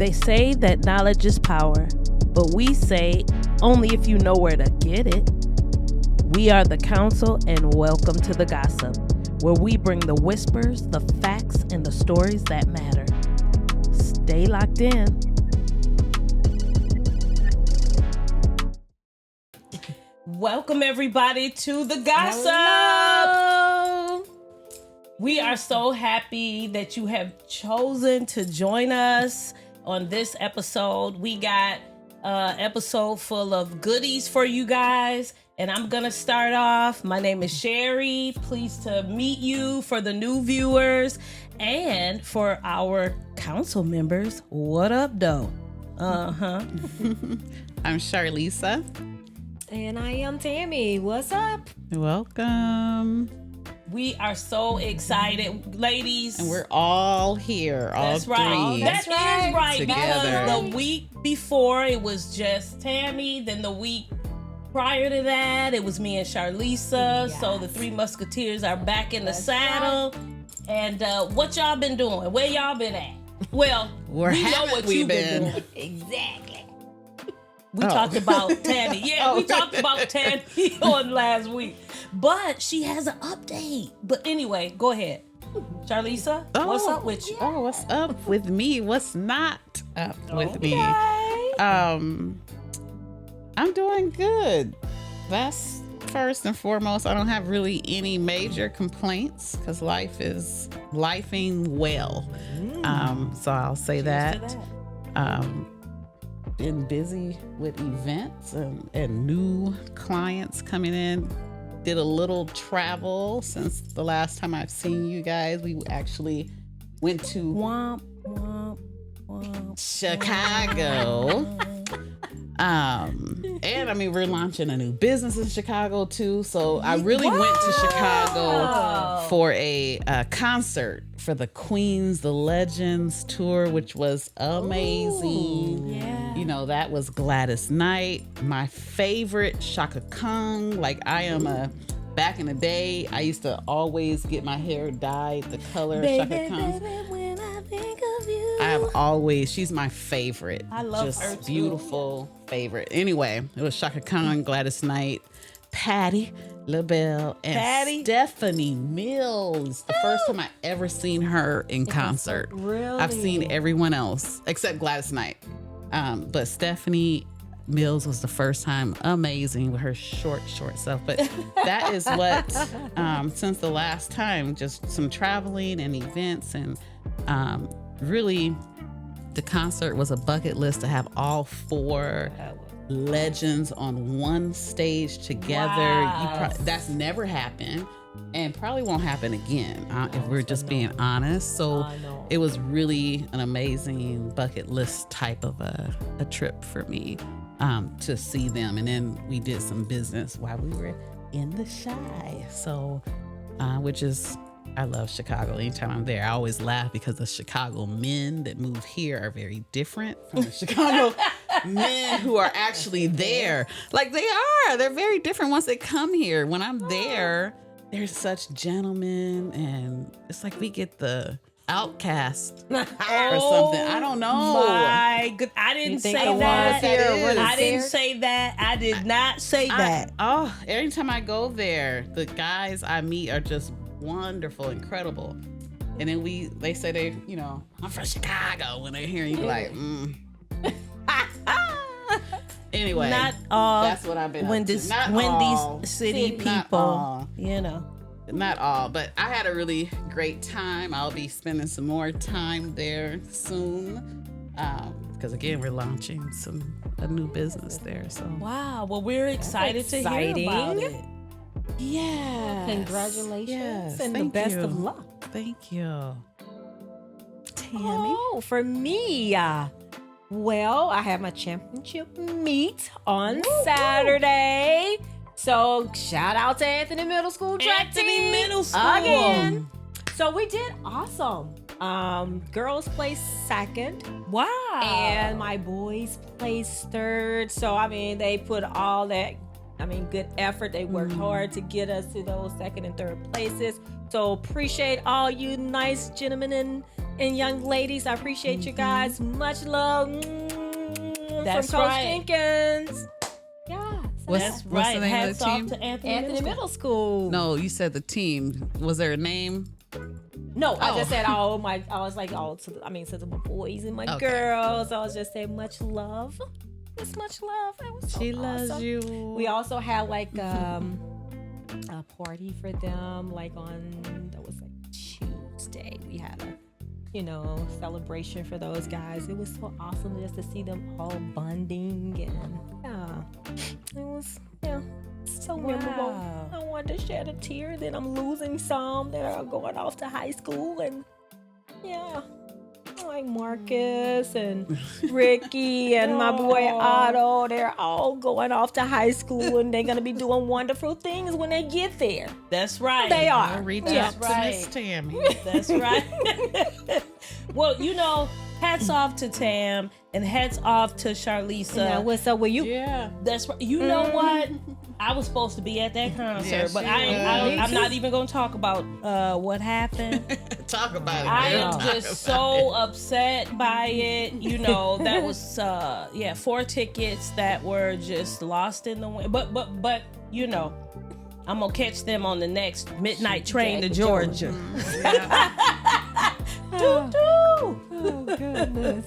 They say that knowledge is power, but we say only if you know where to get it. We are the Council, and welcome to the Gossup, where we bring the whispers, the facts, and the stories that matter. Stay locked in. Welcome everybody to the Gossup. Hello. We are so happy that you have chosen to join us on this episode. We got an episode full of goodies for you guys, and I'm gonna start off. My name is Sherry. Pleased to meet you for the new viewers and for our council members. What up, though? I'm Charlisa. And I am Tammy. What's up? Welcome. We are so excited, ladies. And we're all here, all That's right. three. That is right. Together. Because the week before, it was just Tammy. Then the week prior to that, it was me and Charlisa. Yes. So the three musketeers are back in the saddle. Right. And what y'all been doing? Where y'all been at? Well, we know what you've been doing. Exactly. We talked about Tammy. Yeah, we talked about Tammy on last week. But she has an update. But anyway, go ahead. Charlisa, what's up with you? Oh, what's up with me? What's not up with me? I'm doing good. That's first and foremost. I don't have really any major complaints because life is lifing well. So I'll say that. Been busy with events and new clients coming in. Did a little travel since the last time I've seen you guys. We actually went to Chicago. And I mean, we're launching a new business in Chicago too. So I really went to Chicago for a concert for the Queens, the Legends tour, which was amazing. Ooh, yeah. You know, that was Gladys Knight, my favorite, Shaka Khan. Like back in the day, I used to always get my hair dyed the color Shaka Khan. When I think of you. I have always, she's my favorite. I love just her too. Beautiful favorite. Anyway, it was Shaka Khan, Gladys Knight, Patti LaBelle, and Stephanie Mills. The first time I ever seen her in concert. Really? I've seen everyone else except Gladys Knight. But Stephanie Mills was the first time. Amazing with her short self. But that is what, since the last time, just some traveling and events, and really the concert was a bucket list to have all four legends on one stage together. Wow. That's never happened and probably won't happen again if we're just being honest. So it was really an amazing bucket list type of a trip for me to see them. And then we did some business while we were in the Shy. So which is, I love Chicago. Anytime I'm there, I always laugh because the Chicago men that move here are very different from the Chicago men who are actually there. Like they're very different once they come here. When I'm there, they're such gentlemen, and it's like we get the outcast or something. I don't know. My good, I didn't say that. I didn't say that. I did not say that. Every time I go there, the guys I meet are just wonderful, incredible. And then they say I'm from Chicago when they're hearing you like, Anyway, not all. That's what I've been when up to. These city people, Not all, but I had a really great time. I'll be spending some more time there soon. Because again, we're launching a new business there. So wow. Well, we're excited to hear about it. Yeah. Congratulations and the best of luck. Thank you. Tammy. Oh, for me, well, I have my championship meet on Saturday. So shout out to Anthony Middle School track team. Middle School. Again. So we did awesome. Girls placed second. Wow. And my boys placed third. So, I mean, they put all that, good effort. They worked hard to get us to those second and third places. So appreciate all you nice gentlemen and and young ladies. I appreciate you guys. Much love. That's from Coach right. Jenkins. Yeah. That's right. the name of Hats the off team? to Anthony Anthony Middle School. No, you said the team. Was there a name? No, I just said I was like to the boys and my girls. I was just saying much love. Just much love. It was so She awesome. loves you. We also had like a party for them, like that was like Tuesday. We had a celebration for those guys. It was so awesome just to see them all bonding, and it was so memorable. I wanted to shed a tear. Then I'm losing some that are going off to high school, and like Marcus and Ricky and my boy Otto, they're all going off to high school, and they're gonna be doing wonderful things when they get there. That's right. They are. I'll reach That's out to right. Miss Tammy. That's right. Well, hats off to Tam and hats off to Charlisa. Now, what's up with you? Yeah. That's right. You know what? I was supposed to be at that concert, Yes, but you I'm not even going to talk about what happened. Talk about it. I am Talk just about so upset by it. That was 4 tickets that were just lost in the wind. But I'm gonna catch them on the next midnight train to Georgia. Oh goodness.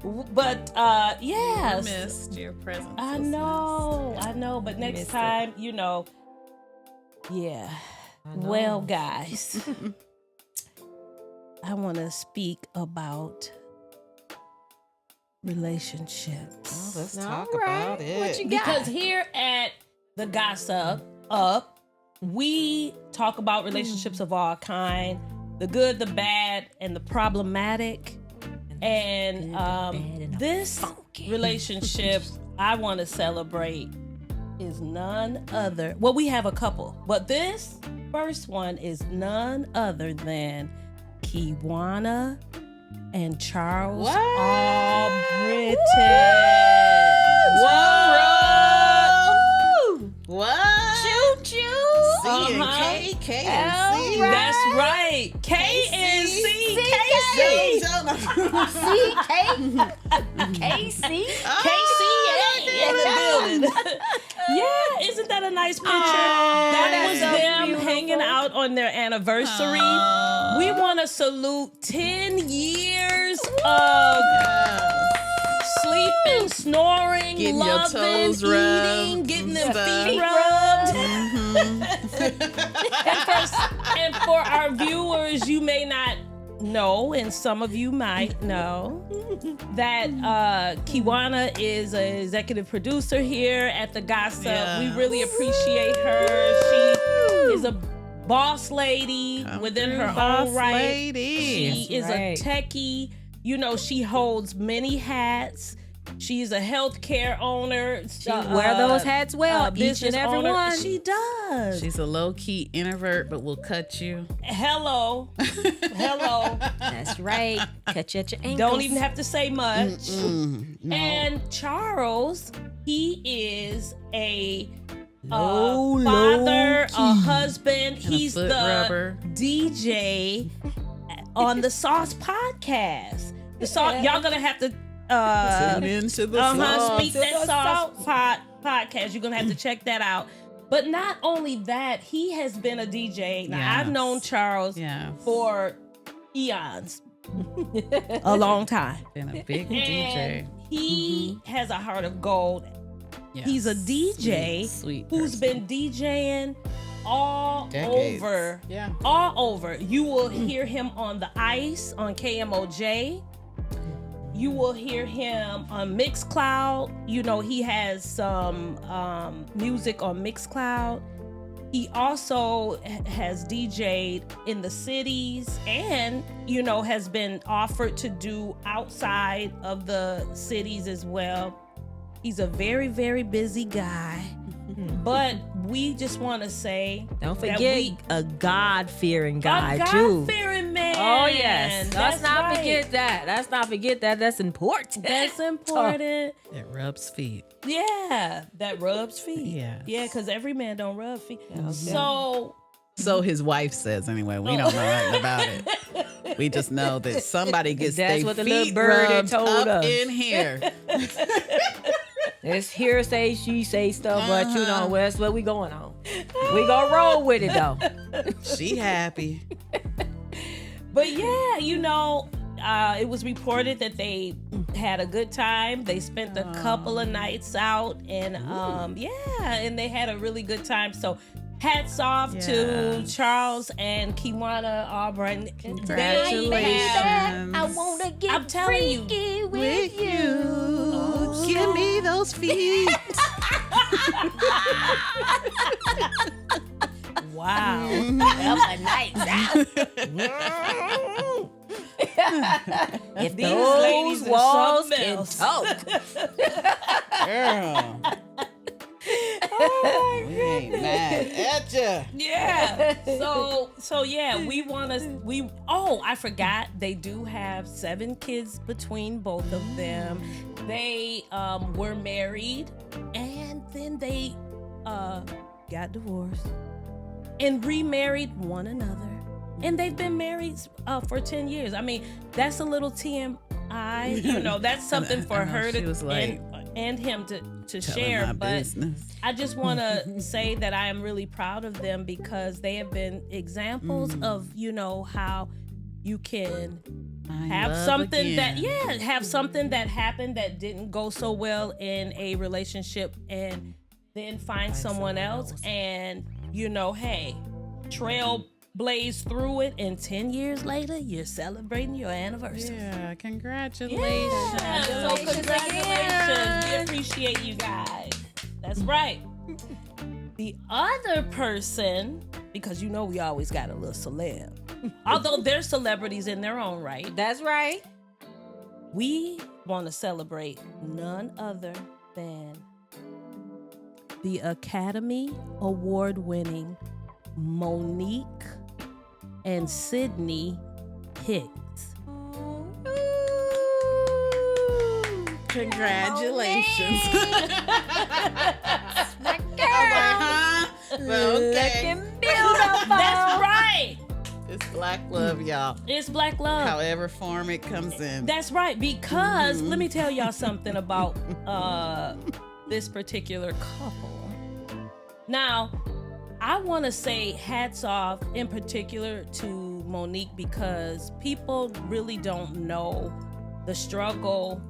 But I missed your presence. I know. But next time, Well, guys, I want to speak about relationships. Let's All talk right. about it. What you got? Because here at the Gossup Up, we talk about relationships of all kind, the good, the bad, and the problematic. And this relationship I want to celebrate is none other. Well, we have a couple, but this first one is none other than Kiwana and Charles What? Albritton. What? Choo choo. C and K, K and C. All right. That's right. K and C. C, KC in the building. Yeah, isn't that a nice picture? That was so them beautiful. hanging out on their anniversary. We want to salute 10 years of sleeping, snoring, Getting your loving, toes eating, rubbed getting and them stuff. feet rubbed. And for our viewers, you may not know, and some of you might know, that Kiwana is an executive producer here at the Gossup. Yeah. We really appreciate her. She is a boss lady within her own right. Lady. She is a techie. She holds many hats. She's a healthcare owner. She wear those hats well, each business and every owner. one. She does. She's a low-key introvert, but will cut you. Hello. That's right. Catch you at your ankles. Don't even have to say much. No. And Charles, he is a Low father, a key. husband. a He's foot the rubber. DJ on the Sauce podcast. The Sauce, y'all gonna have to Tune into the sauce. speak that Sauce podcast. You're gonna have to check that out. But not only that, he has been a DJ. Now I've Yes. known Charles Yes. for eons, a long time. Been a big And DJ. he has a heart of gold. Yes. He's a DJ Sweet who's person. been DJing all Decades. over. Yeah. All over. You will hear him on the ice on KMOJ. You will hear him on Mixcloud. He has some music on Mixcloud. He also has DJ'd in the cities and, has been offered to do outside of the cities as well. He's a very, very busy guy. But we just want to say, Don't that forget a God-fearing guy, a too. God-fearing man. Oh, yes. That's Let's not right. forget that. Let's not forget that. That's important. That's important. It rubs feet. Yeah, that rubs feet. Yes. Yeah, because every man don't rub feet. Okay. So So his wife says anyway. We don't know nothing about it. We just know that somebody gets That's their what the little feet birdie rubbed told up us. in here. It's hearsay, she say stuff, but you know, that's what we going on. We gonna roll with it though. She happy. But yeah, you know, it was reported that they had a good time. They spent a couple of nights out, and and they had a really good time. So hats off to Charles and Kiwana Auburn. Congratulations. I wanna get I'm telling you, freaky with you. Give me those feet. wow. That was a night out. If These those ladies are walls something can else. talk. Girl. We ain't mad at ya. Yeah. So yeah, I forgot they do have 7 kids between both of them. They were married and then they got divorced and remarried one another. And they've been married for 10 years. I mean, that's a little TMI. You know, that's something for her to like, and him to share. But business. I just want to say that I am really proud of them because they have been examples of, you know, how you can have something have something that happened that didn't go so well in a relationship and then find someone else and, you know, hey, trailblaze through it, and 10 years later you're celebrating your anniversary. Yeah, congratulations. Yeah. So congratulations. We appreciate you guys. That's right. The other person, because you know we always got a little celeb, although they're celebrities in their own right. That's right. We want to celebrate none other than the Academy Award winning Monique and Sydney Hicks. Congratulations. My girl. Okay. Looking beautiful. That's right. It's black love, y'all. It's black love. However form it comes in. That's right, because let me tell y'all something about this particular couple. Now, I want to say hats off in particular to Monique because people really don't know the struggle.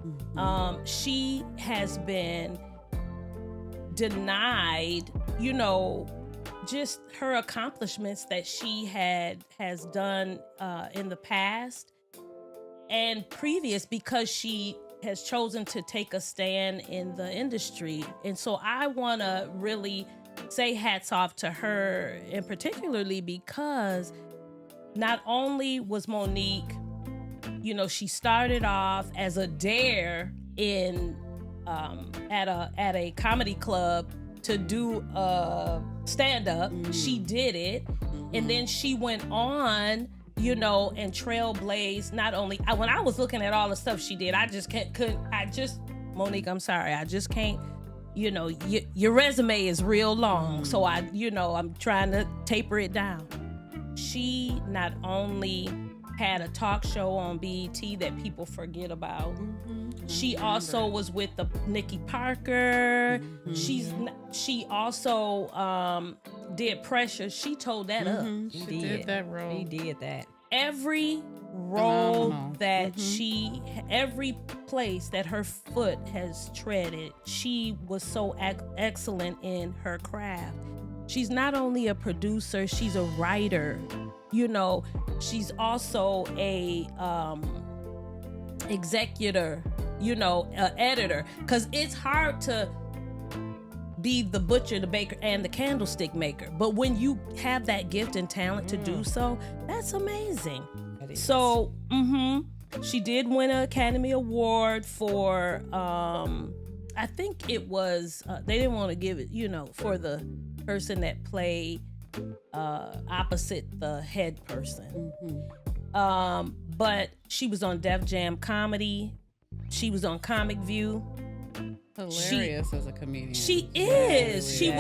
She has been denied, you know, just her accomplishments that she has done in the past and previous because she has chosen to take a stand in the industry. And so I want to really say hats off to her, and particularly because not only was Monique, you know, she started off as a dare in at a comedy club to do a stand-up. She did it, and then she went on, you know, and trailblazed. Not only when I was looking at all the stuff she did, I just Monique, I'm sorry, I just can't. You know, your resume is real long, so I'm trying to taper it down. She not only had a talk show on BET that people forget about. She also was with the Nikki Parker. She also did Pressure. She told that up. She did that role. He did that. Every role that every place that her foot has treaded, she was so excellent in her craft. She's not only a producer, she's a writer. You know, she's also a executor, you know, editor, because it's hard to be the butcher, the baker, and the candlestick maker. But when you have that gift and talent to do so, that's amazing. So, she did win an Academy Award for, I think it was, they didn't want to give it, you know, for the person that played opposite the head person. But she was on Def Jam Comedy. She was on Comic View. hilarious as a comedian. She is. She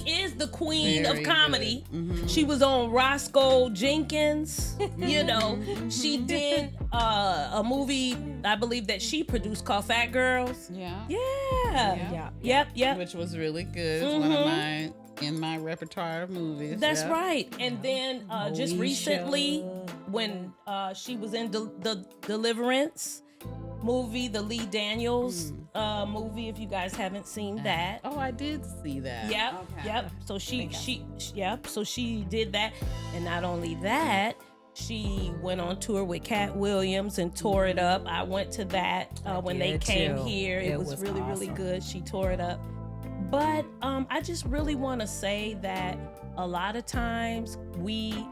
is the queen of comedy. She was on Roscoe Jenkins. You know, she did a movie I believe that she produced called Fat Girls. Yep. Which was really good. One of in my repertoire of movies. That's right. And then just recently, when she was in the Deliverance movie, the Lee Daniels movie, if you guys haven't seen that. Oh, I did see that. Yep. So she did that. And not only that, she went on tour with Cat Williams and tore it up. I went to that when they came here. It was really, awesome. Really good. She tore it up. But I just really want to say that a lot of times we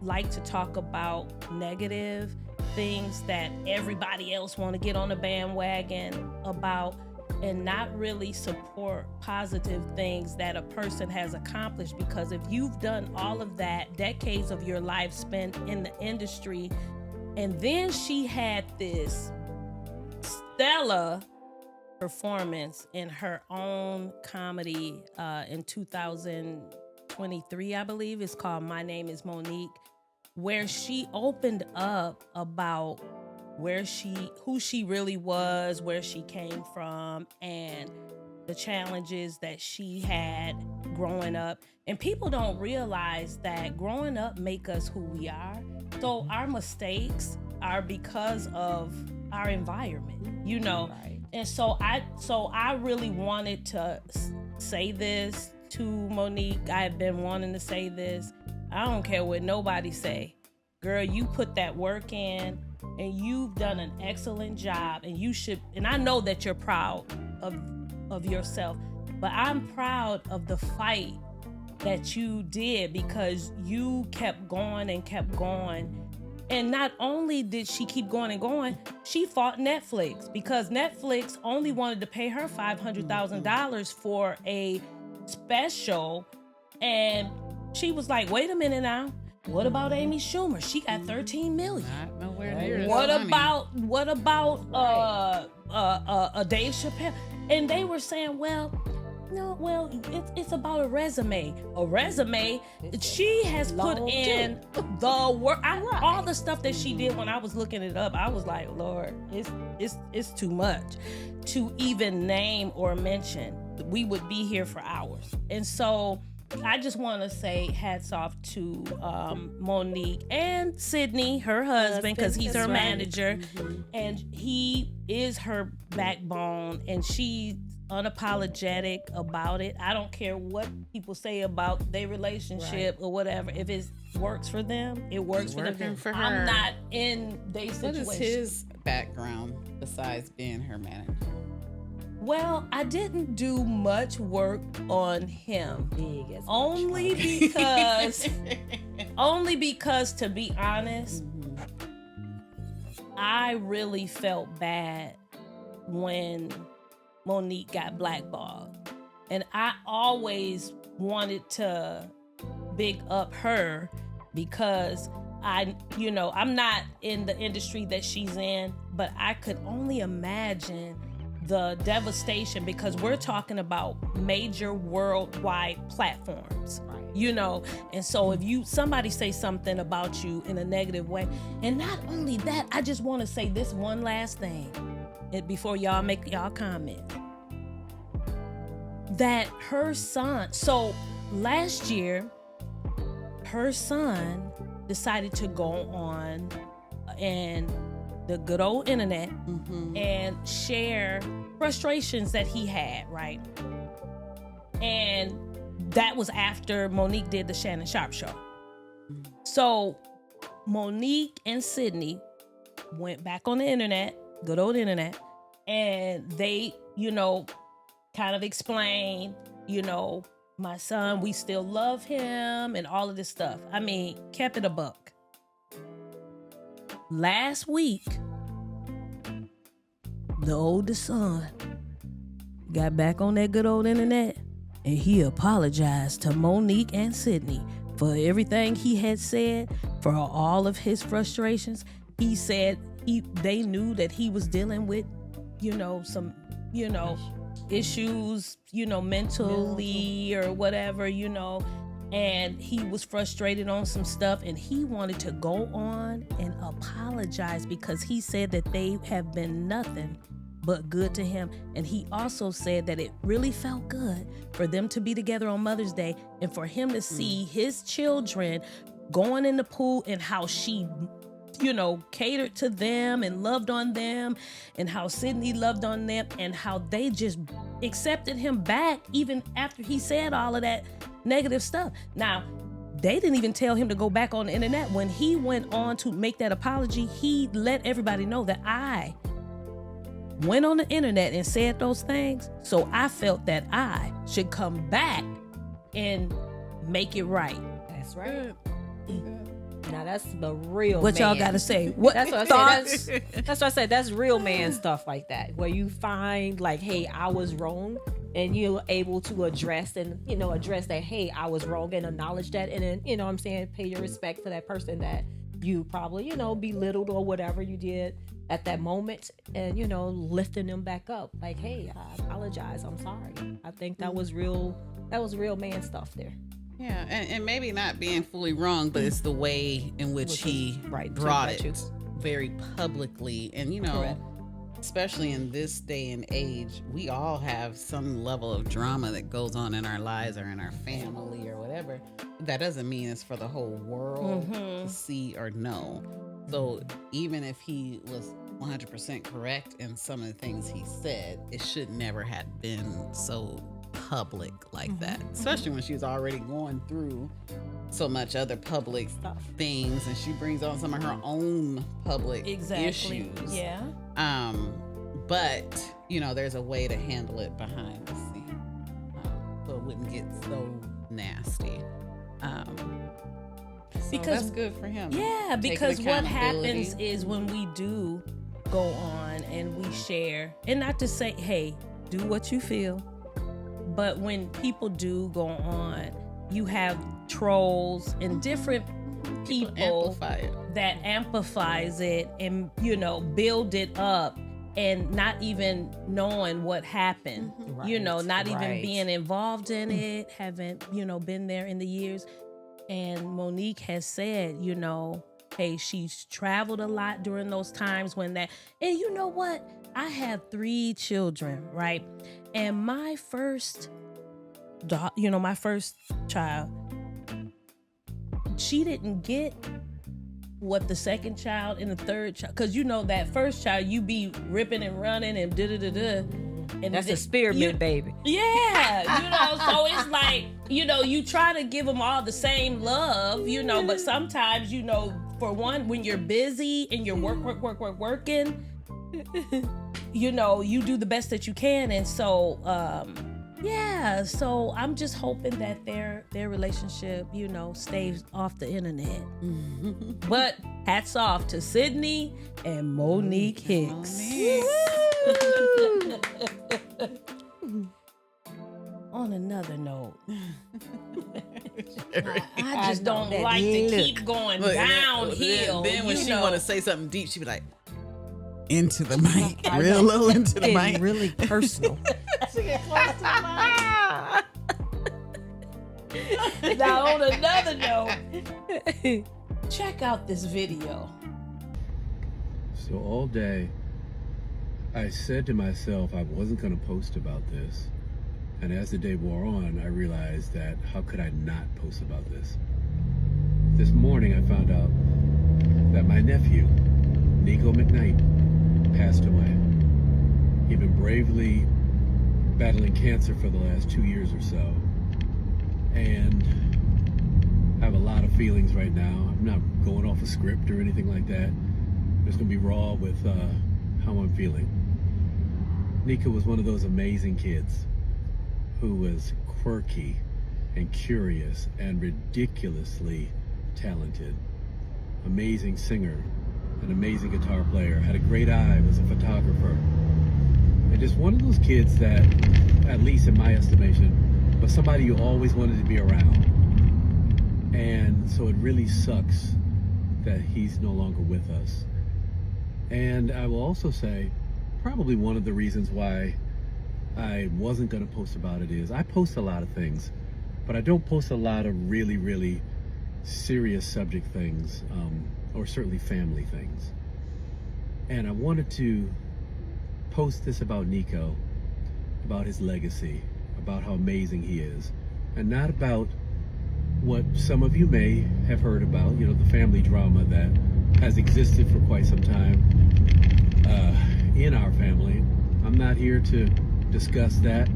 like to talk about negative things that everybody else want to get on the bandwagon about and not really support positive things that a person has accomplished. Because if you've done all of that, decades of your life spent in the industry, and then she had this stellar performance in her own comedy in 2023, I believe. It's called My Name is Monique, where she opened up about who she really was, where she came from, and the challenges that she had growing up. And people don't realize that growing up make us who we are. So our mistakes are because of our environment, you know. Right. And so I really wanted to say this to Monique. I have been wanting to say this. I don't care what nobody say. Girl, you put that work in and you've done an excellent job, and you should, and I know that you're proud of yourself, but I'm proud of the fight that you did, because you kept going and kept going. And not only did she keep going and going, she fought Netflix, because Netflix only wanted to pay her $500,000 for a special. And she was like, wait a minute now. What about Amy Schumer? She got 13 million. Not nowhere near what about Dave Chappelle? And they were saying, it's about a resume. A resume. She has put in the work. All the stuff that she did. When I was looking it up, I was like, Lord, it's too much to even name or mention. We would be here for hours. And so I just want to say hats off to Monique and Sydney, her husband, because he's her manager, and he is her backbone, and she's unapologetic about it. I don't care what people say about their relationship or whatever. If it works for them, it works for them. For her. I'm not in their situation. What is his background besides being her manager? Well, I didn't do much work on him. Only because, to be honest, I really felt bad when Monique got blackballed. And I always wanted to big up her, because I'm not in the industry that she's in, but I could only imagine the devastation, because we're talking about major worldwide platforms, and so if somebody say something about you in a negative way, and not only that, I just want to say this one last thing before y'all make y'all comment, that her son, so last year her son decided to go on and the good old internet and share frustrations that he had, right? And that was after Monique did the Shannon Sharp show. So Monique and Sydney went back on the internet, good old internet, and they, kind of explained, my son, we still love him and all of this stuff. I mean, kept it a buck. Last week, the oldest son got back on that good old internet, and he apologized to Monique and Sydney for everything he had said, for all of his frustrations. He said they knew that he was dealing with, some issues, mentally or whatever, and he was frustrated on some stuff, and he wanted to go on and apologize because he said that they have been nothing but good to him. And he also said that it really felt good for them to be together on Mother's Day and for him to see his children going in the pool and how she catered to them and loved on them, and how Sydney loved on them, and how they just accepted him back even after he said all of that negative stuff. Now, they didn't even tell him to go back on the internet. When he went on to make that apology, he let everybody know that I went on the internet and said those things, so I felt that I should come back and make it right. That's right. Now that's the real what man. Y'all gotta say. What that's what I said. That's what I said. That's real man stuff like that, where you find like, hey, I was wrong, and you're able to address that, hey, I was wrong, and acknowledge that, and then what I'm saying, pay your respect to that person that you probably belittled or whatever you did at that moment, and lifting them back up, like, hey, I apologize, I'm sorry. I think that was real man stuff there. Yeah, and maybe not being fully wrong, but it's the way in which he brought it very publicly. And, Correct. especially in this day and age, we all have some level of drama that goes on in our lives or in our family or whatever. That doesn't mean it's for the whole world to see or know. So even if he was 100% correct in some of the things he said, it should never have been so public like that, especially when she's already going through so much other public things, and she brings on some of her own public issues. Yeah. But there's a way to handle it behind the scene, so it wouldn't get so nasty. Because that's good for him. Yeah, because what happens is when we do go on and we share, and not to say, hey, do what you feel. But when people do go on, you have trolls and different people that amplifies it and, build it up, and not even knowing what happened, not even being involved in it, haven't, been there in the years. And Monique has said, hey, she's traveled a lot during those times when that, and you know what? I have 3 children, right? And my first child, she didn't get what the second child and the third child, because that first child, you be ripping and running and da-da-da-da. And that's a spearmint baby. Yeah, so it's like, you try to give them all the same love, but sometimes, for one, when you're busy and you're working, you do the best that you can. And so, so I'm just hoping that their relationship, stays off the internet. But hats off to Sydney and Monique Hicks. On another note, I just don't like to keep going downhill. Then when she want to say something deep, she be like, into the mic, real low into the mic, really personal. She get close to the mic. Now, on another note, check out this video. So all day, I said to myself I wasn't going to post about this. And as the day wore on, I realized that how could I not post about this? This morning, I found out that my nephew, Nico McKnight, passed away. He'd been bravely battling cancer for the last 2 years or so. And I have a lot of feelings right now. I'm not going off a script or anything like that. I'm just going to be raw with how I'm feeling. Nico was one of those amazing kids who was quirky and curious and ridiculously talented. Amazing singer, an amazing guitar player, had a great eye, was a photographer. And just one of those kids that, at least in my estimation, was somebody you always wanted to be around. And so it really sucks that he's no longer with us. And I will also say, probably one of the reasons why I wasn't going to post about it is I post a lot of things, but I don't post a lot of really, really serious subject things, or certainly family things. And I wanted to post this about Nico, about his legacy, about how amazing he is, and not about what some of you may have heard about, the family drama that has existed for quite some time in our family. I'm not here to discuss that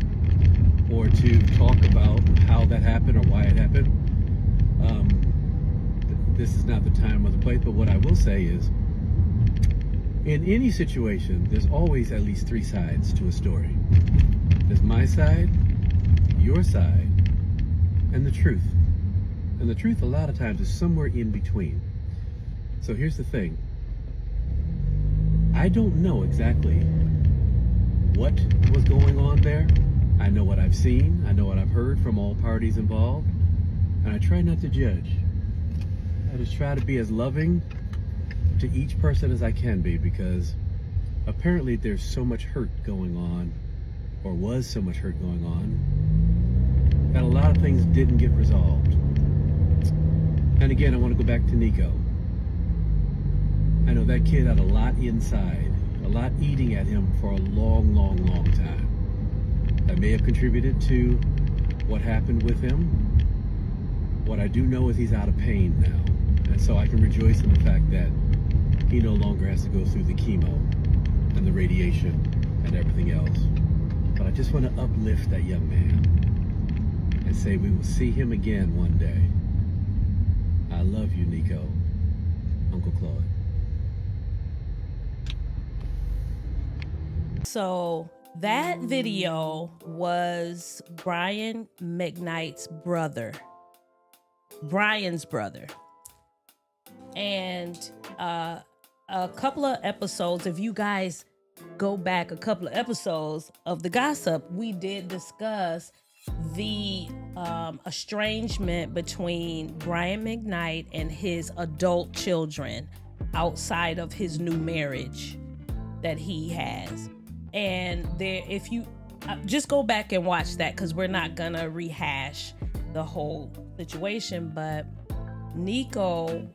or to talk about how that happened or why it happened. This is not the time or the place, but what I will say is, in any situation, there's always at least three sides to a story. There's my side, your side, and the truth. And the truth a lot of times is somewhere in between. So here's the thing. I don't know exactly what was going on there. I know what I've seen. I know what I've heard from all parties involved. And I try not to judge. I just try to be as loving to each person as I can be, because apparently there's so much hurt going on, or was so much hurt going on, that a lot of things didn't get resolved. And again, I want to go back to Nico. I know that kid had a lot inside, a lot eating at him for a long, long, long time. That may have contributed to what happened with him. What I do know is he's out of pain now. And so I can rejoice in the fact that he no longer has to go through the chemo and the radiation and everything else. But I just want to uplift that young man and say we will see him again one day. I love you, Nico. Uncle Claude. So that video was Brian McKnight's brother. Brian's brother. And a couple of episodes, if you guys go back a couple of episodes of the Gossup, we did discuss the estrangement between Brian McKnight and his adult children outside of his new marriage that he has. And there, if you just go back and watch that, because we're not gonna rehash the whole situation, but Nico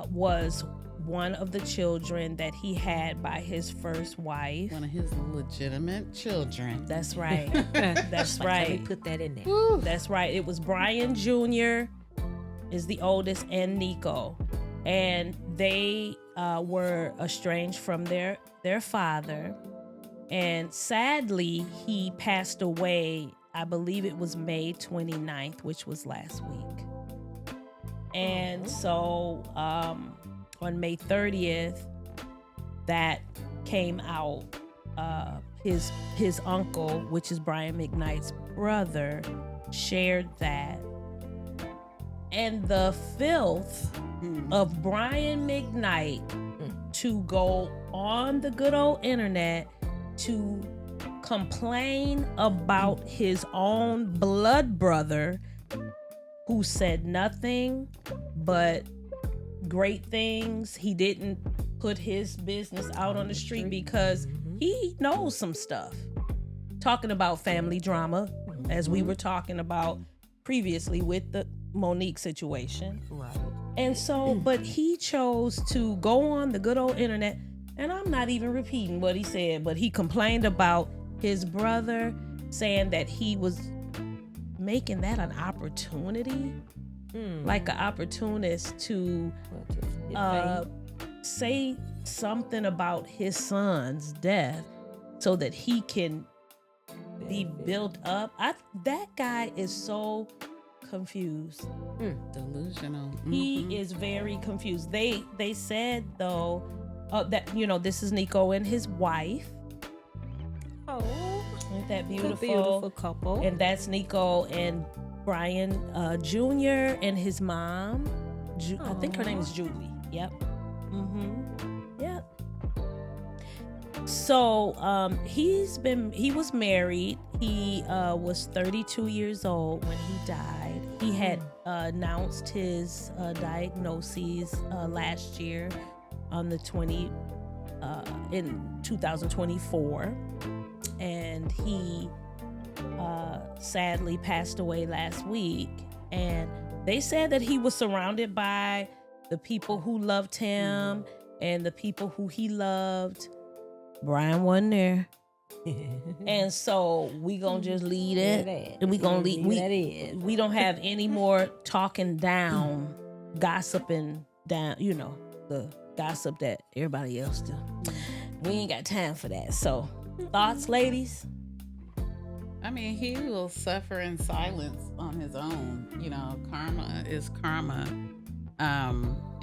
was one of the children that he had by his first wife. One of his legitimate children. That's right. That's right. Let me put that in there. Woo. That's right. It was Brian Jr. is the oldest, and Nico. And they were estranged from their father. And sadly, he passed away, I believe it was May 29th, which was last week. And so on May 30th, that came out. His uncle, which is Brian McKnight's brother, shared that. And the filth of Brian McKnight to go on the good old internet to complain about his own blood brother, who said nothing but great things. He didn't put his business out on the street because he knows some stuff. Talking about family drama, as we were talking about previously with the Monique situation. Right. And so, but he chose to go on the good old internet, and I'm not even repeating what he said, but he complained about his brother, saying that he was making that an opportunity, like an opportunist to say something about his son's death so that he can be built up. That guy is so confused. Delusional. He is very confused. They said though that this is Nico and his wife. Oh, Isn't that beautiful? beautiful couple. And that's Nico and Brian Jr. and his mom. I think her name is Julie. Yep. Yep. So he was married. He was 32 years old when he died. He had announced his diagnoses last year on the in 2024. and he sadly passed away last week. And they said that he was surrounded by the people who loved him and the people who he loved. Brian wasn't there. And so we gonna just lead it, and we gonna lead. We don't have any more talking down, gossiping down. You know, the gossip that everybody else do. We ain't got time for that. So, thoughts, ladies? I mean, he will suffer in silence on his own. You know, karma is karma.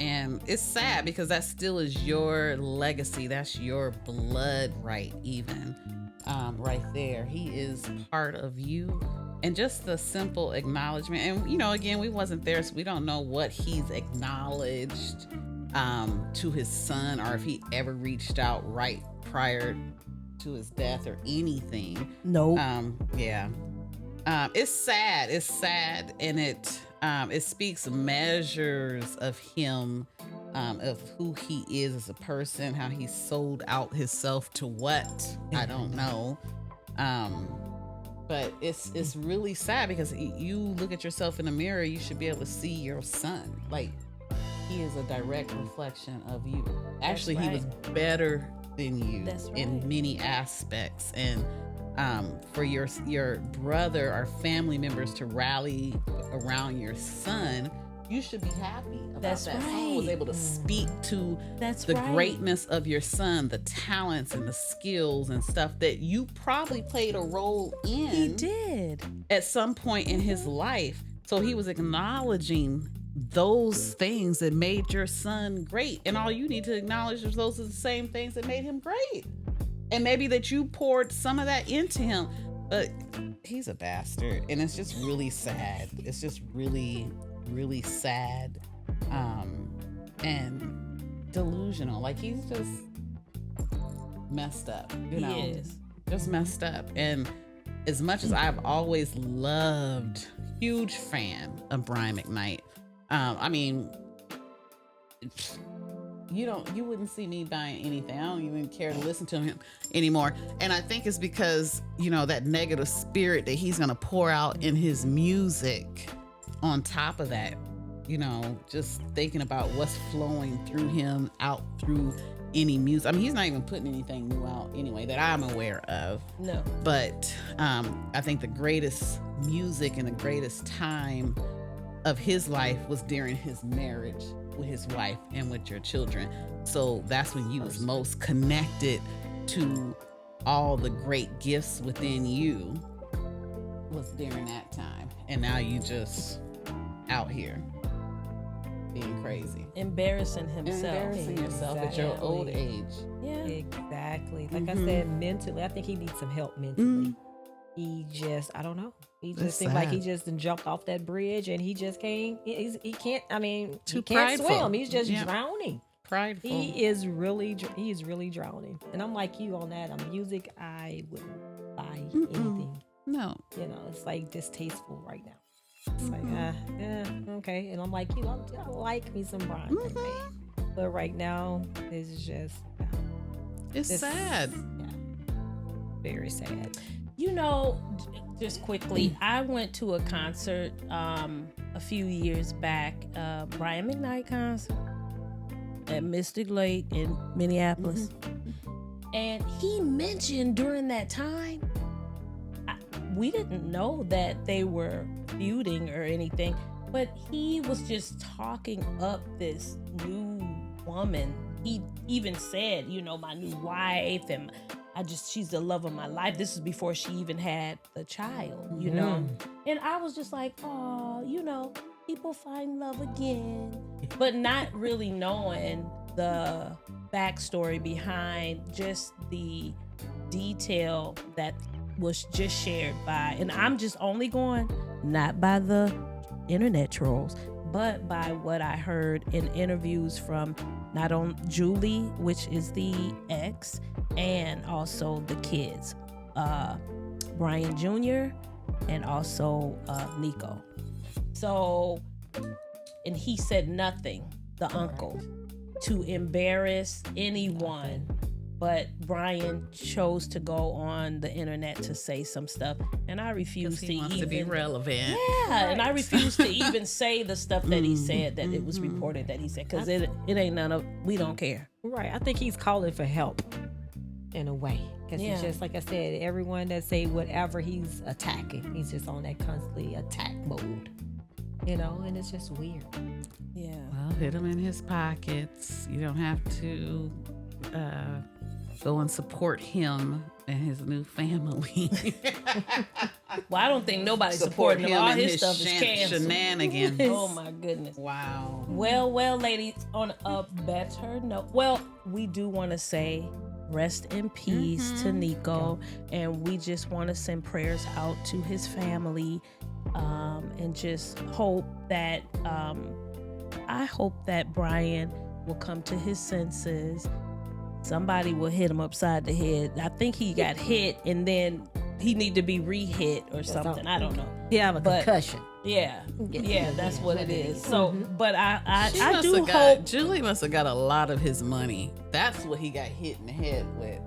And it's sad because that still is your legacy. That's your blood right, even right there. He is part of you. And just the simple acknowledgement. And, you know, again, we wasn't there, so we don't know what he's acknowledged to his son, or if he ever reached out right prior to his death or anything. Nope. Yeah. It's sad. It's sad, and it speaks measures of him, of who he is as a person, how he sold out himself to what, I don't know. But it's really sad because you look at yourself in the mirror, you should be able to see your son. Like, he is a direct reflection of you. Actually, he was better than you in many aspects. And for your brother or family members to rally around your son, you should be happy about that. Someone was able to speak to the greatness of your son, the talents and the skills and stuff that you probably played a role in. He did. At some point in his life. So he was acknowledging those things that made your son great. And all you need to acknowledge is those are the same things that made him great. And maybe that you poured some of that into him. But he's a bastard. And it's just really sad. It's just really, really sad. And delusional. Like, he's just messed up. You know? He is. Just messed up. And as much as I've always loved, huge fan of Brian McKnight. I mean, you wouldn't see me buying anything. I don't even care to listen to him anymore. And I think it's because, you know, that negative spirit that he's going to pour out in his music on top of that, you know, just thinking about what's flowing through him out through any music. I mean, he's not even putting anything new out anyway that I'm aware of. No. But I think the greatest music and the greatest time of his life was during his marriage with his wife and with your children. So that's when you was most connected to all the great gifts within you, was during that time. And now you just out here being crazy, embarrassing himself, embarrassing yourself at your old age. Yeah, exactly. Like I said, mentally, I think he needs some help mentally. He just, I don't know. He just seems like he just jumped off that bridge and he just can't. He can't. I mean, he can't swim. He's just drowning. Prideful. He is really drowning. And I'm like you on that. On music, I wouldn't buy anything. No. You know, it's like distasteful right now. It's like, okay. And I'm like you. I like me some Brian McKnight. But right now, it's just, it's sad. Yeah, very sad. You know, just quickly, I went to a concert a few years back, Brian McKnight concert at Mystic Lake in Minneapolis. And he mentioned during that time, we didn't know that they were feuding or anything, but he was just talking up this new woman. He even said, you know, my new wife, and she's the love of my life. This is before she even had the child, you know? And I was just like, oh, you know, people find love again, but not really knowing the backstory behind just the detail that was just shared by, and I'm just only going, not by the internet trolls, but by what I heard in interviews from not only Julie, which is the ex, and also the kids, Brian Jr. and also Nico. So, and he said nothing, the uncle, to embarrass anyone but Brian chose to go on the internet to say some stuff, and I refuse He wants to be relevant. Yeah, and I refuse to even say the stuff that he said that it was reported that he said, because it ain't none of, we don't care. Right. I think he's calling for help in a way. Because it's just, like I said, everyone that say whatever he's attacking, he's just on that constantly attack mode. You know, and it's just weird. Yeah. Well, hit him in his pockets. You don't have to go and support him and his new family. Well, I don't think nobody's supporting him. All his stuff is canceled. Shenanigans. Oh my goodness. Wow. Well, ladies, on a better note, well, we do want to say rest in peace to Nico, and we just want to send prayers out to his family, and just hope that I hope that Brian will come to his senses. Somebody will hit him upside the head. I think he got hit and then he need to be re-hit or something. I don't know. He have a concussion. Yeah, that's what it is. So, but I do hope Julie must have got a lot of his money. That's what he got hit in the head with.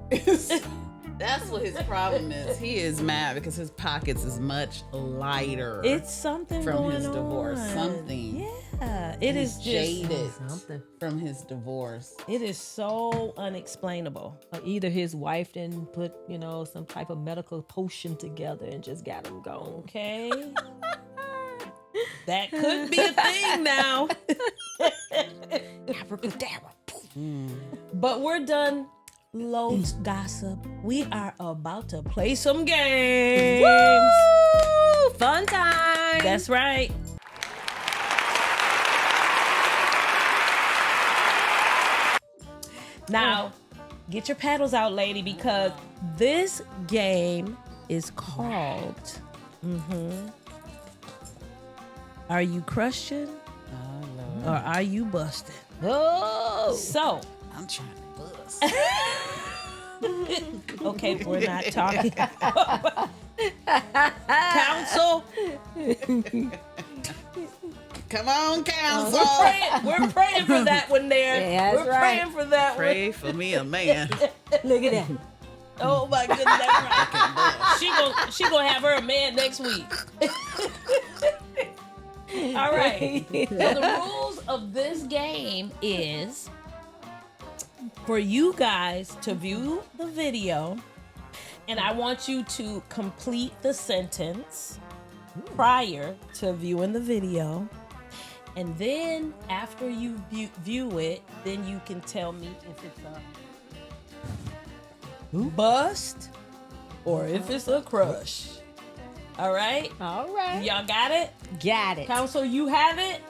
That's what his problem is. He is mad because his pockets is much lighter. It's something from going his divorce. on. Something. Yeah, it is just jaded Something. from his divorce. It is so unexplainable. Either his wife didn't put, some type of medical potion together and just got him gone. Okay. That could be a thing now. Abracadabra. But we're done. Loads gossip. We are about to play some games. Woo! Fun time. That's right. Now, get your paddles out, lady, because this game is called Are You Crushing or Are You Busting? Oh. So, I'm trying to bust. okay, we're not talking. Counsel. Come on, counsel. We're praying for that one there. Yeah, that's we're right. praying for that Pray for me, a man. Look at that. one. Oh my goodness, that's right. She gonna have her a man next week. All right. So the rules of this game is for you guys to view the video, and I want you to complete the sentence prior to viewing the video. And then after you view it, then you can tell me if it's a bust or if it's a crush. All right? All right. Y'all got it? Got it. Counsel, you have it?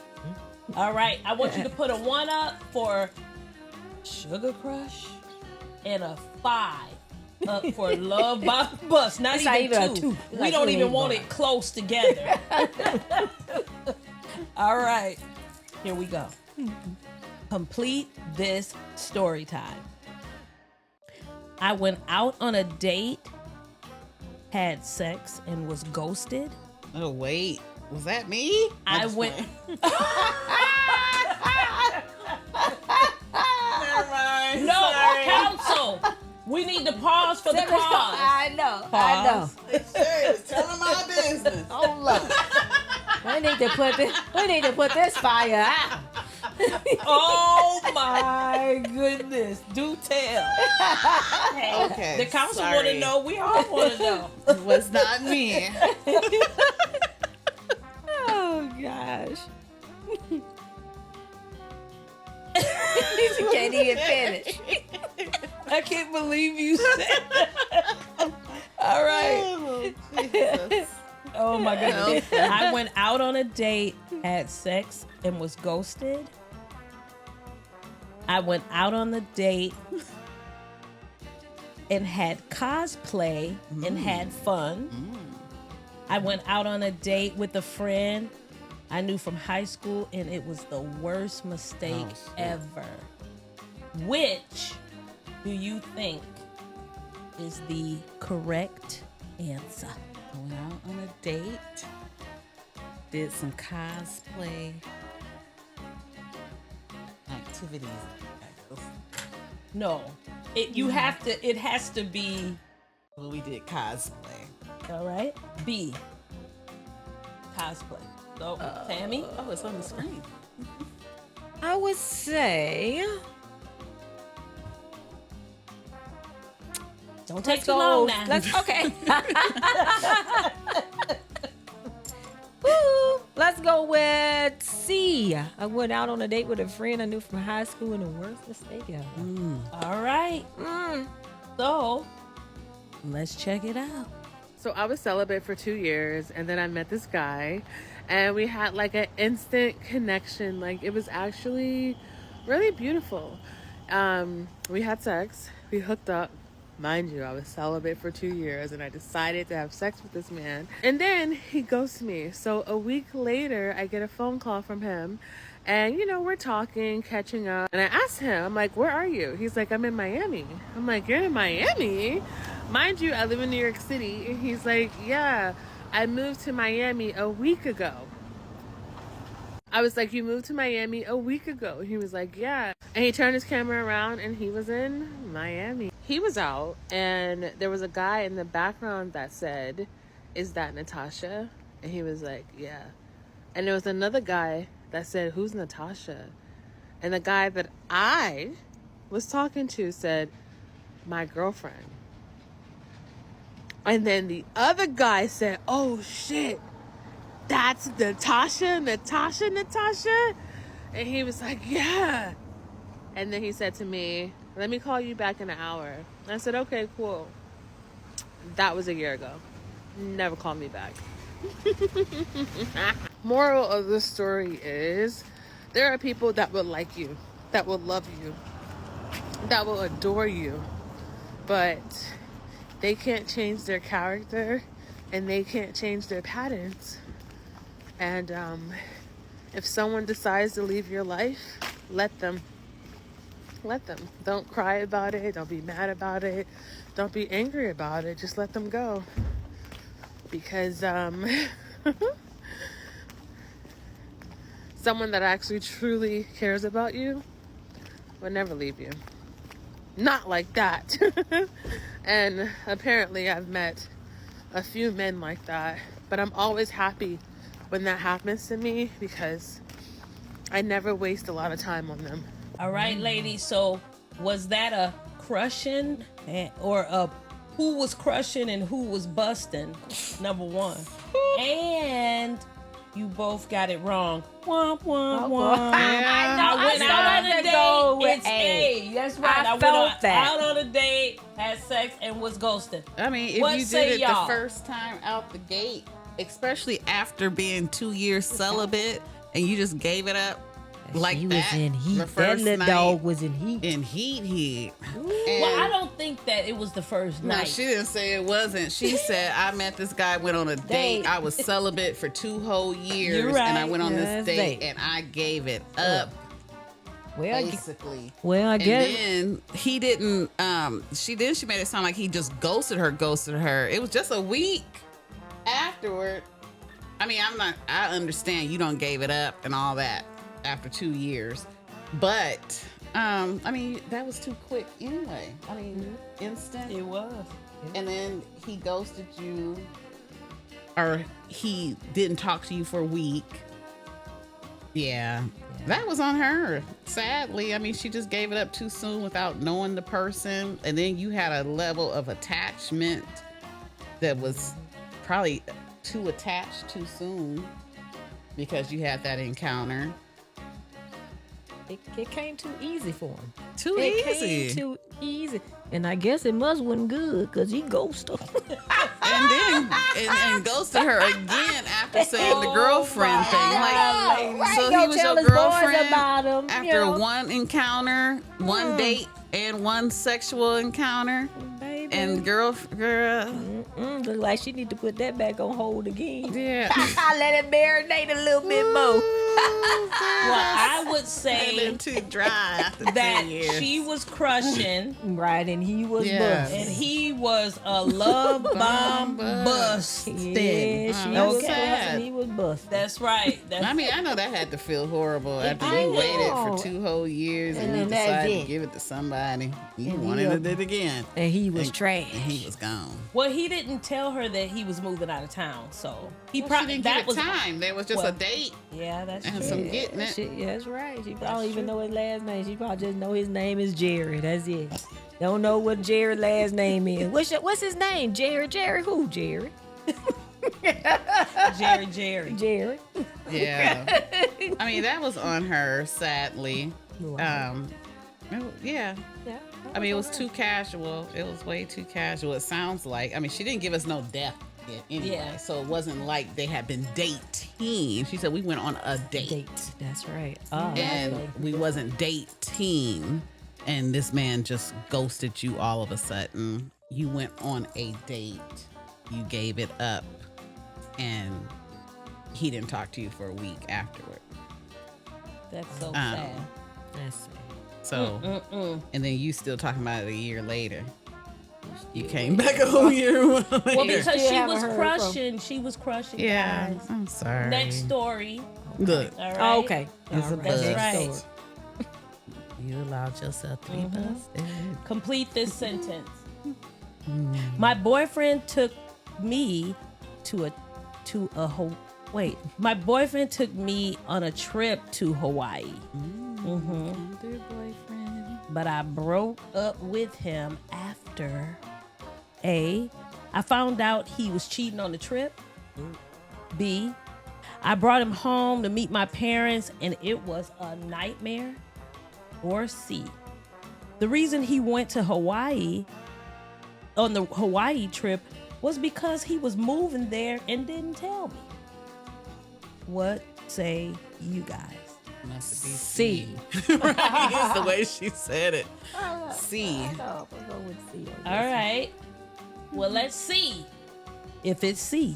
All right. I want you to put a 1 up for Sugar Crush and a 5 up for Love by Bust. Not It's even not even a 2. two. We Like don't we even ain't want going. it close together. All right. Here we go. Complete this story time. I went out on a date, had sex, and was ghosted. Oh, wait. Was that me? I went. Never mind. No, Sorry. counsel. We need to pause for the pause. I know. Pause. It's telling my business. Oh look. We need to put this fire out. Oh my goodness. Do tell. Okay. The council sorry. want to know. We all want to know. It was not me. Oh gosh. You can't even finish. I can't believe you said that. All right. Oh, Jesus. Oh my goodness. I went out on a date, had sex, and was ghosted. I went out on the date and had cosplay and had fun. I went out on a date with a friend I knew from high school, and it was the worst mistake ever. Which do you think is the correct answer? I went out on a date, did some cosplay activities. No. You have to. It has to be. Well, we did cosplay. All right. B. Cosplay. So, Tammy. Oh, it's on the screen. I would say. Don't take too long now. Okay. Woo, let's go with C. I went out on a date with a friend I knew from high school, and the worst mistake ever. All right. So, let's check it out. So I was celibate for 2 years, and then I met this guy, and we had like an instant connection. Like, it was actually really beautiful. We had sex, we hooked up. Mind you, I was celibate for 2 years, and I decided to have sex with this man. And then he ghosted me. So a week later, I get a phone call from him, and we're talking, catching up. And I asked him, I'm like, where are you? He's like, I'm in Miami. I'm like, you're in Miami? Mind you, I live in New York City. And he's like, yeah, I moved to Miami a week ago. I was like, you moved to Miami a week ago? He was like, yeah. And he turned his camera around, and he was in Miami. He was out, and there was a guy in the background that said, is that Natasha? And he was like, yeah. And there was another guy that said, who's Natasha? And the guy that I was talking to said, my girlfriend. And then the other guy said, oh shit, that's Natasha. And he was like, yeah. And then he said to me, let me call you back in an hour. I said, okay, cool. That was a year ago. Never called me back. Moral of the story is, there are people that will like you, that will love you, that will adore you, but they can't change their character, and they can't change their patterns. And if someone decides to leave your life, let them. Don't cry about it. Don't be mad about it. Don't be angry about it. Just let them go. Because someone that actually truly cares about you will never leave you. Not like that. And apparently I've met a few men like that. But I'm always happy when that happens to me, because I never waste a lot of time on them. All right, ladies. So, was that a crushing or a who was crushing and who was busting? Number one. And you both got it wrong. Womp, womp, womp. I went out on a date. It's A. That's right. I went out on a date, had sex, and was ghosted. I mean, if you did it the first time out the gate, especially after being 2 years celibate, and you just gave it up like he that. Was in heat. The first that little dog was in heat. In heat. Well, I don't think that it was the first night. No, she didn't say it wasn't. She said, I met this guy, went on a date. I was celibate for 2 whole years. You're right. And I went on this date, and I gave it up. Well, basically. I guess. And then he didn't, she made it sound like he just ghosted her. It was just a week afterward. I mean, I understand you don't gave it up and all that after 2 years, but I mean, that was too quick anyway. I mean, instant. It was. And then he ghosted you, or he didn't talk to you for a week. Yeah, that was on her. Sadly, I mean, she just gave it up too soon without knowing the person. And then you had a level of attachment that was probably too attached too soon because you had that encounter. It came too easy for him. It came too easy. And I guess it must wasn't good because he ghosted her. And then ghosted her again after saying the girlfriend thing. Like, so he was your girlfriend about him, after one encounter, one date, and one sexual encounter. Baby. And girl. Look like she need to put that back on hold again. Yeah. Let it marinate a little bit more. Well, I would say been too dry after that 2 years. she was crushing, Right, and he was Yes. and he was a love bomb busting. Yeah, she Oh, was okay. busting, he was busting. That's right. That's I mean, I know that had to feel horrible after I you waited know. for 2 whole years and And you then that's decided to it. give it to somebody. You And wanted it again. And he was trash. And he was gone. well, he didn't tell her that he was moving out of town, so he Well, she probably didn't that give it was time. There was just well, a date Yeah, that's and true. some getting it. Yeah, that's right. She don't even know his last name. She probably just know his name is Jerry. That's it. Don't know what Jerry's last name is. What's his name? Jerry. Jerry who? Jerry. Jerry. Jerry. Yeah. I mean, that was on her, sadly. Wow. Yeah. Yeah. I mean, it was too casual. It was way too casual. It sounds like. I mean, she didn't give us no depth yet anyway. Yeah. So it wasn't like they had been dating. She said we went on a date. That's right. And we wasn't dating. And this man just ghosted you all of a sudden. You went on a date. You gave it up. And he didn't talk to you for a week afterward. That's so sad. That's sad. So, and then you still talking about it a year later. You came back a whole year later. Well, because Still she haven't was heard crushing. She was crushing, Yeah, guys. I'm sorry. Next story. Look, All right. Oh, okay. It's a All That's buzz. right. you allowed yourself to be busted. Complete this sentence. My boyfriend took me my boyfriend took me on a trip to Hawaii. Other boyfriend. But I broke up with him after A, I found out he was cheating on the trip. B, I brought him home to meet my parents and it was a nightmare. Or C, the reason he went to Hawaii on the Hawaii trip was because he was moving there and didn't tell me. What say you guys? Must be C. Right, it's the way she said it. C. No, we'll go with C. All right. Well, let's see if it's C.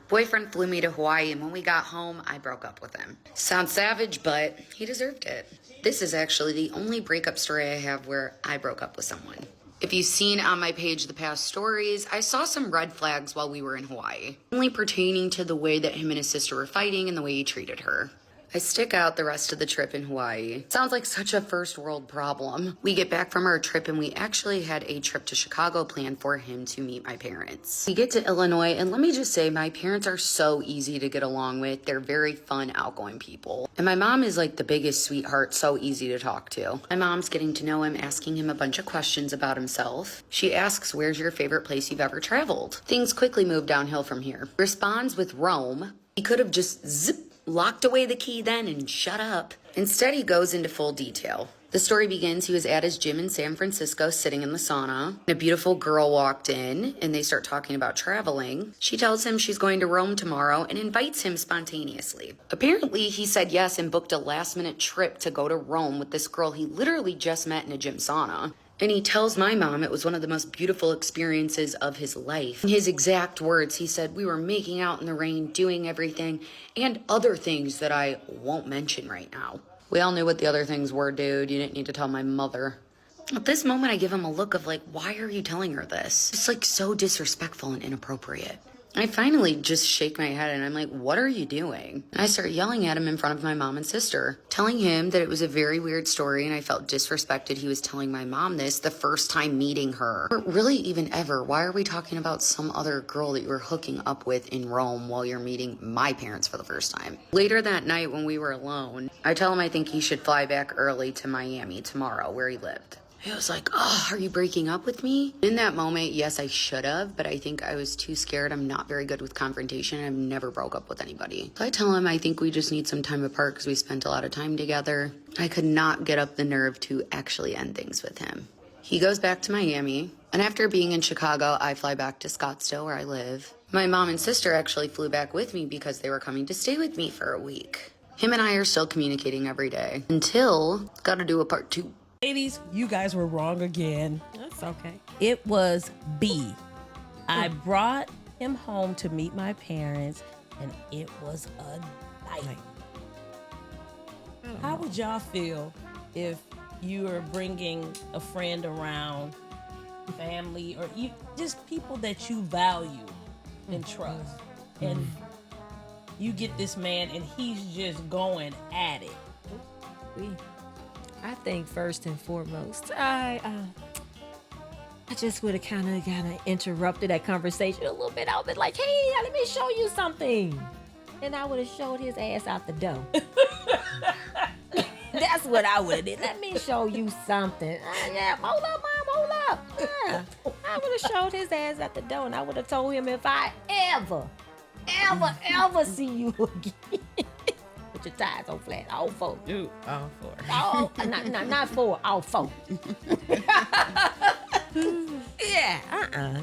Boyfriend flew me to Hawaii, and when we got home, I broke up with him. Sounds savage, but he deserved it. This is actually the only breakup story I have where I broke up with someone. If you've seen on my page the past stories, I saw some red flags while we were in Hawaii, only pertaining to the way that him and his sister were fighting and the way he treated her. I stick out the rest of the trip in Hawaii. Sounds like such a first world problem. We get back from our trip and we actually had a trip to Chicago planned for him to meet my parents. We get to Illinois and let me just say my parents are so easy to get along with. They're very fun, outgoing people. And my mom is like the biggest sweetheart, so easy to talk to. My mom's getting to know him, asking him a bunch of questions about himself. She asks, where's your favorite place you've ever traveled? Things quickly move downhill from here. Responds with Rome. He could have just locked away the key then and shut up. Instead, he goes into full detail. The story begins, he was at his gym in San Francisco sitting in the sauna. A beautiful girl walked in and they start talking about traveling. She tells him she's going to Rome tomorrow and invites him spontaneously. Apparently, he said yes and booked a last-minute trip to go to Rome with this girl he literally just met in a gym sauna. And he tells my mom it was one of the most beautiful experiences of his life. In his exact words, he said, we were making out in the rain, doing everything, and other things that I won't mention right now. We all knew what the other things were, dude. You didn't need to tell my mother. At this moment, I give him a look of like, why are you telling her this? It's like so disrespectful and inappropriate. I finally just shake my head and I'm like, what are you doing? And I start yelling at him in front of my mom and sister, telling him that it was a very weird story and I felt disrespected he was telling my mom this the first time meeting her. Or really even ever, why are we talking about some other girl that you were hooking up with in Rome while you're meeting my parents for the first time? Later that night when we were alone, I tell him I think he should fly back early to Miami tomorrow where he lived. He was like, oh, are you breaking up with me? In that moment, yes, I should have, but I think I was too scared. I'm not very good with confrontation. I've never broke up with anybody. So I tell him I think we just need some time apart because we spent a lot of time together. I could not get up the nerve to actually end things with him. He goes back to Miami, and after being in Chicago, I fly back to Scottsdale where I live. My mom and sister actually flew back with me because they were coming to stay with me for a week. Him and I are still communicating every day until gotta do a part 2. Ladies, you guys were wrong again. That's okay. It was B. I brought him home to meet my parents and it was a night. How would y'all feel if you are bringing a friend around, family, or just people that you value and trust, and you get this man and he's just going at it? I think first and foremost, I just would have kind of interrupted that conversation a little bit. I would be like, hey, let me show you something. And I would have showed his ass out the door. That's what I would have did. Let me show you something. Yeah, hold up, Mom, hold up. Yeah. I would have showed his ass at the door, and I would have told him if I ever see you again. Put your tires on flat, all four. Ooh, all four. Oh, not four, all four. Yeah,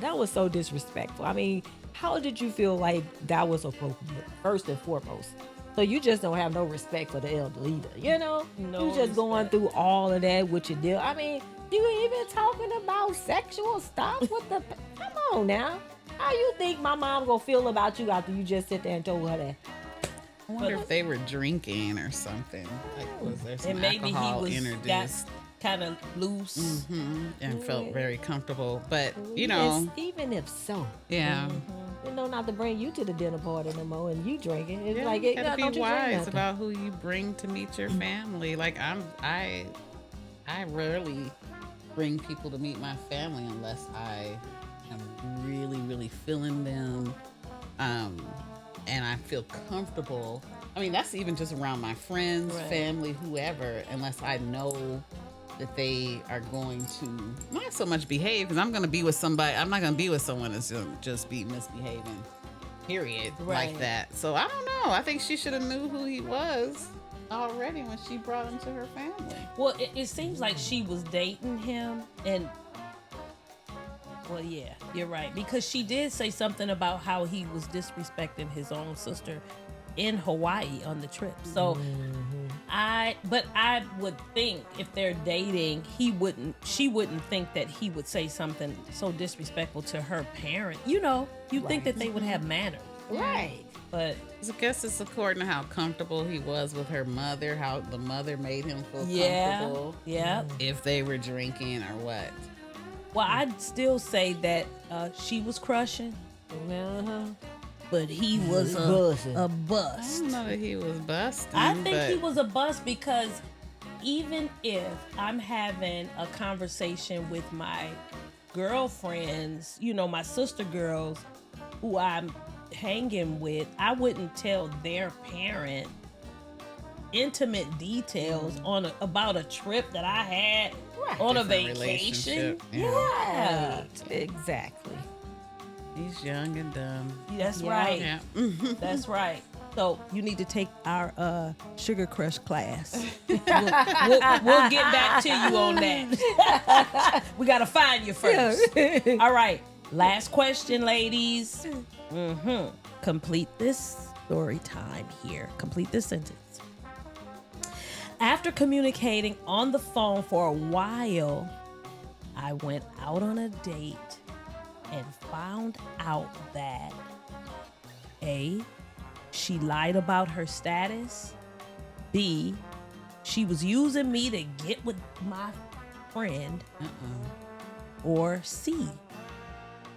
that was so disrespectful. I mean, how did you feel like that was appropriate, first and foremost? So you just don't have no respect for the elder either, you know? No You just going through all of that with your deal. I mean, you even talking about sexual stuff with the... Come on now. How you think my mom gonna feel about you after you just sit there and told her that? I wonder if they were drinking or something. Like, was there some And maybe alcohol he was introduced? kind of loose. And felt very comfortable. But, you know, Even if so, yeah. you know not to bring you to the dinner party no more and you drinking. It's Yeah, like, you gotta don't you be drink wise nothing. about who you bring to meet your family. Like I rarely bring people to meet my family unless I am really, really feeling them, and I feel comfortable. I mean, that's even just around my friends, family, whoever. Unless I know that they are going to not so much behave, because I'm going to be with somebody. I'm not going to be with someone that's going to just be misbehaving. Period, like that. So I don't know. I think she should have knew who he was already when she brought him to her family. Well, it seems like she was dating him, and well, yeah, you're right, because she did say something about how he was disrespecting his own sister in Hawaii on the trip. So I would think if they're dating, she wouldn't think that he would say something so disrespectful to her parent. You know, you'd think that they would have manners. Right. But I guess it's according to how comfortable he was with her mother, how the mother made him feel comfortable. Yeah. If they were drinking or what. Well, I'd still say that she was crushing, but he was a I bust. don't know that he was busting. I think but he was a bust because even if I'm having a conversation with my girlfriends, you know, my sister girls who I'm hanging with, I wouldn't tell their parent intimate details about a trip that I had on a Different vacation. relationship. Yeah. Right. Exactly. He's young and dumb. That's Yeah. right. Yeah. That's right. So you need to take our Sugar Crush class. we'll get back to you on that. We got to find you first. All right. Last question, ladies. Complete this story time here. Complete this sentence. After communicating on the phone for a while, I went out on a date and found out that A, she lied about her status. B, she was using me to get with my friend. Or C,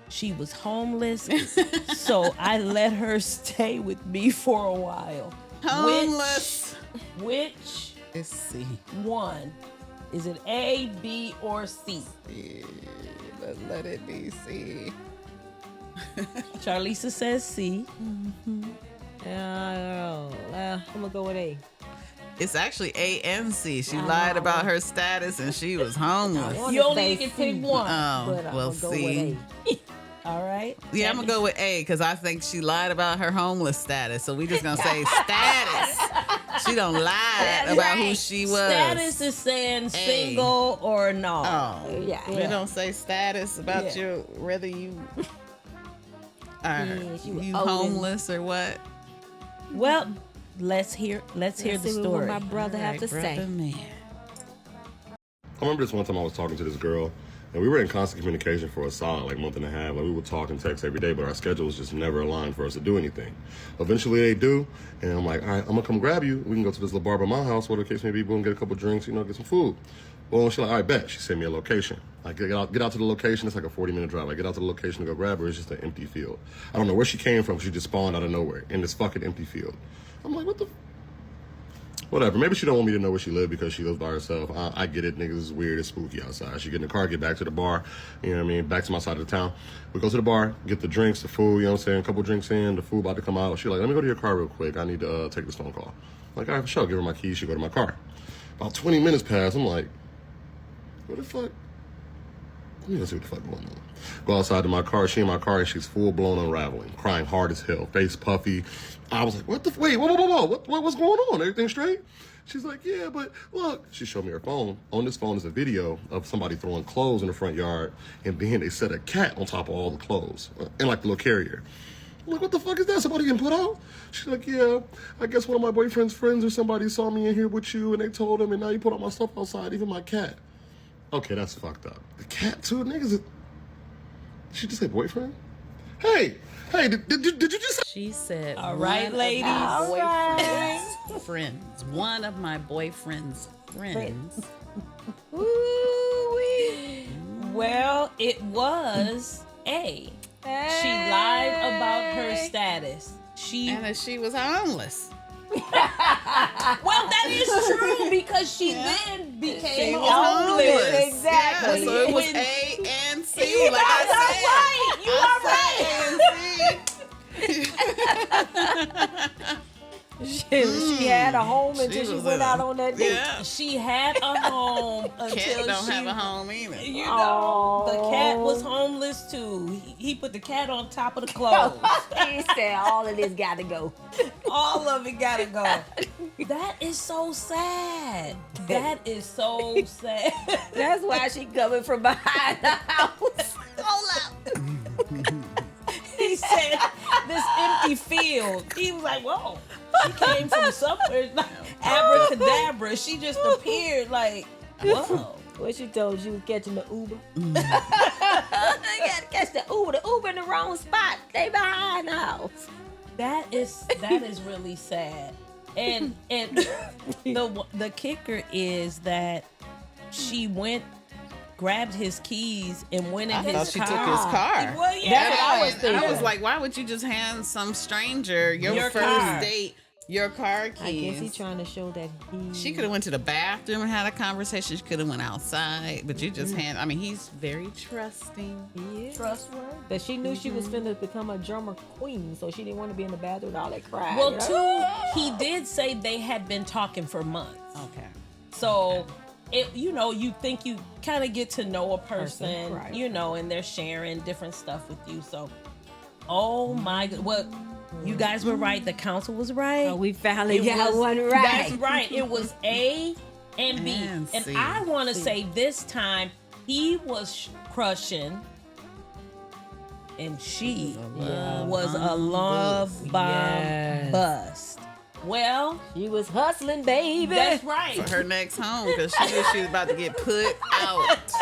she was homeless, so I let her stay with me for a while. Homeless. Which Let's see. one? Is it A, B, or C? Let's let it be C. Charlisa says C. I'm gonna go with A. It's actually A and C. She lied about her status and she was homeless. You only can pick one. Oh, But well, I'm gonna go C. with All right. Yeah, I'm gonna go with A because I think she lied about her homeless status. So we just gonna say status. She don't lie about who she was. Status is saying single or no. Oh, Yeah. We don't say status about you, whether you are she was you old and- homeless or what. Well, let's hear the Let's see what story. my brother have to say. Brother man. I remember this one time I was talking to this girl, And we were in constant communication for a solid like month and a half. Like we would talk and text every day, but our schedules just never aligned for us to do anything. Eventually they do, and I'm like, all right, I'm gonna come grab you. We can go to this little bar by my house, whatever the case may be, go and get a couple drinks, get some food. Well, she's like, all right, bet. She sent me a location. I get out to the location. It's like a 40-minute drive. I get out to the location to go grab her. It's just an empty field. I don't know where she came from. She just spawned out of nowhere in this fucking empty field. I'm like, what the? Whatever. Maybe she don't want me to know where she lived because she lives by herself. I get it. Niggas is weird. It's spooky outside. She get in the car, get back to the bar. You know what I mean? Back to my side of the town. We go to the bar, get the drinks, the food, a couple drinks in, the food about to come out. She's like, let me go to your car real quick. I need to take this phone call. I'm like, all right, for sure. Give her my keys. She go to my car. About 20 minutes pass. I'm like, what the fuck? Let me go see what the fuck going on. Go outside to my car. She in my car and she's full blown unraveling, crying hard as hell, face puffy. I was like, wait, whoa. What's going on? Everything straight? She's like, yeah, but look. She showed me her phone. On this phone is a video of somebody throwing clothes in the front yard, and then they set a cat on top of all the clothes in like the little carrier. I'm like, what the fuck is that? Somebody getting put out? She's like, yeah, I guess one of my boyfriend's friends or somebody saw me in here with you, and they told him, and now you put all my stuff outside, even my cat. Okay, that's fucked up. The cat too, niggas. Did she just say boyfriend? Hey, did you just? She said, all right, ladies. Boyfriend's friends. One of my boyfriend's friends. Well, it was A. She lied about her status. And that she was homeless. Well, that is true because she then became homeless. Exactly. Yeah, so it was A and C. You like guys I are right. You are right. She had a home until she went out on that date. Yeah. She had a home until Cat don't she have a home either. The cat was homeless too. He put the cat on top of the clothes. He said all of this got to go. All of it gotta go. That is so sad. That is so sad. That's why she coming from behind the house. Hold up. He said this empty field. He was like, whoa. She came from somewhere. Abracadabra. She just appeared like, whoa. What she told you was catching the Uber? You gotta catch the Uber. The Uber in the wrong spot. They behind the house. That is really sad. And the kicker is that she grabbed his keys and went in his car. I thought she took his car. Well, yeah. That's what I was thinking. I was like, why would you just hand some stranger your first car. date your car keys? I guess he's trying to show that She could have went to the bathroom and had a conversation. She could have went outside, but you just he's very trusting. He is. Trustworthy. But she knew she was finna become a drummer queen, so she didn't want to be in the bathroom with all that crying. Well, he did say they had been talking for months. Okay. So, you think you kind of get to know a person, right. And they're sharing different stuff with you. So, oh my God. Well, you guys were right. The council was right. Oh, we finally got one right. That's right. It was A and B. And And C. I want to say this time he was crushing and she was a love bomb bust. Well, She was hustling, baby. that's right. For her next home, because she knew she was about to get put out.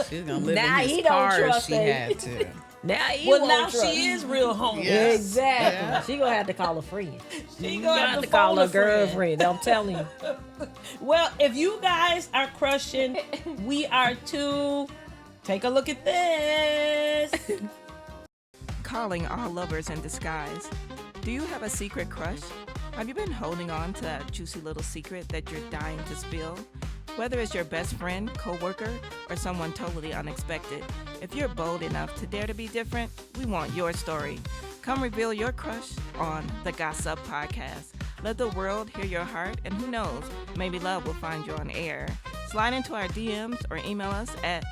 She was gonna live Now in he his don't car if trust she her. had to. Now he Well, won't now trust. she is real homeless. Yes. Exactly. Yeah. She gonna have to call a friend. She You gonna have to call phone her girlfriend. I'm telling you. Well, if you guys are crushing, we are too. Take a look at this. Calling all lovers in disguise. Do you have a secret crush? Have you been holding on to that juicy little secret that you're dying to spill? Whether it's your best friend, coworker, or someone totally unexpected, if you're bold enough to dare to be different, we want your story. Come reveal your crush on the Gossup podcast. Let the world hear your heart, and who knows, maybe love will find you on air. Slide into our DMs or email us at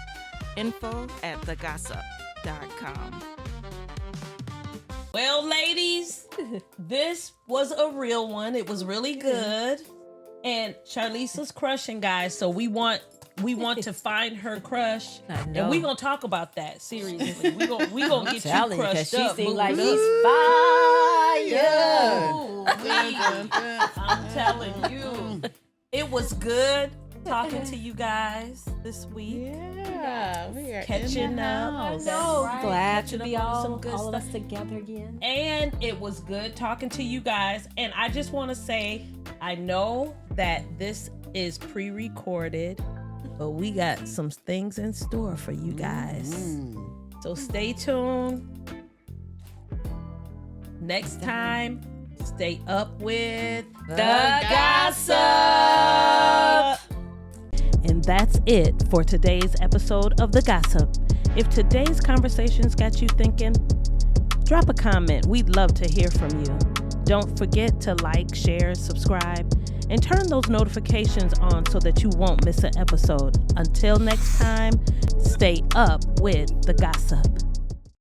info@thegossup.com. Well, ladies, this was a real one. It was really good. And Charlisa's crushing, guys. So we want to find her crush, and we're gonna talk about that seriously. We gonna get you crushed up. She seems like boo-boo. she's fire. Ooh, I'm telling you, it was good. talking to you guys this week. Yeah, we are Catching up. That's right. Glad Catching to up be on some all good of stuff. us together again. And it was good talking to you guys. And I just want to say, I know that this is pre-recorded, but we got some things in store for you guys. So stay tuned. Next time, stay up with the Gossup. And that's it for today's episode of The Gossup. If today's conversations got you thinking, drop a comment. We'd love to hear from you. Don't forget to like, share, subscribe, and turn those notifications on so that you won't miss an episode. Until next time, stay up with The Gossup.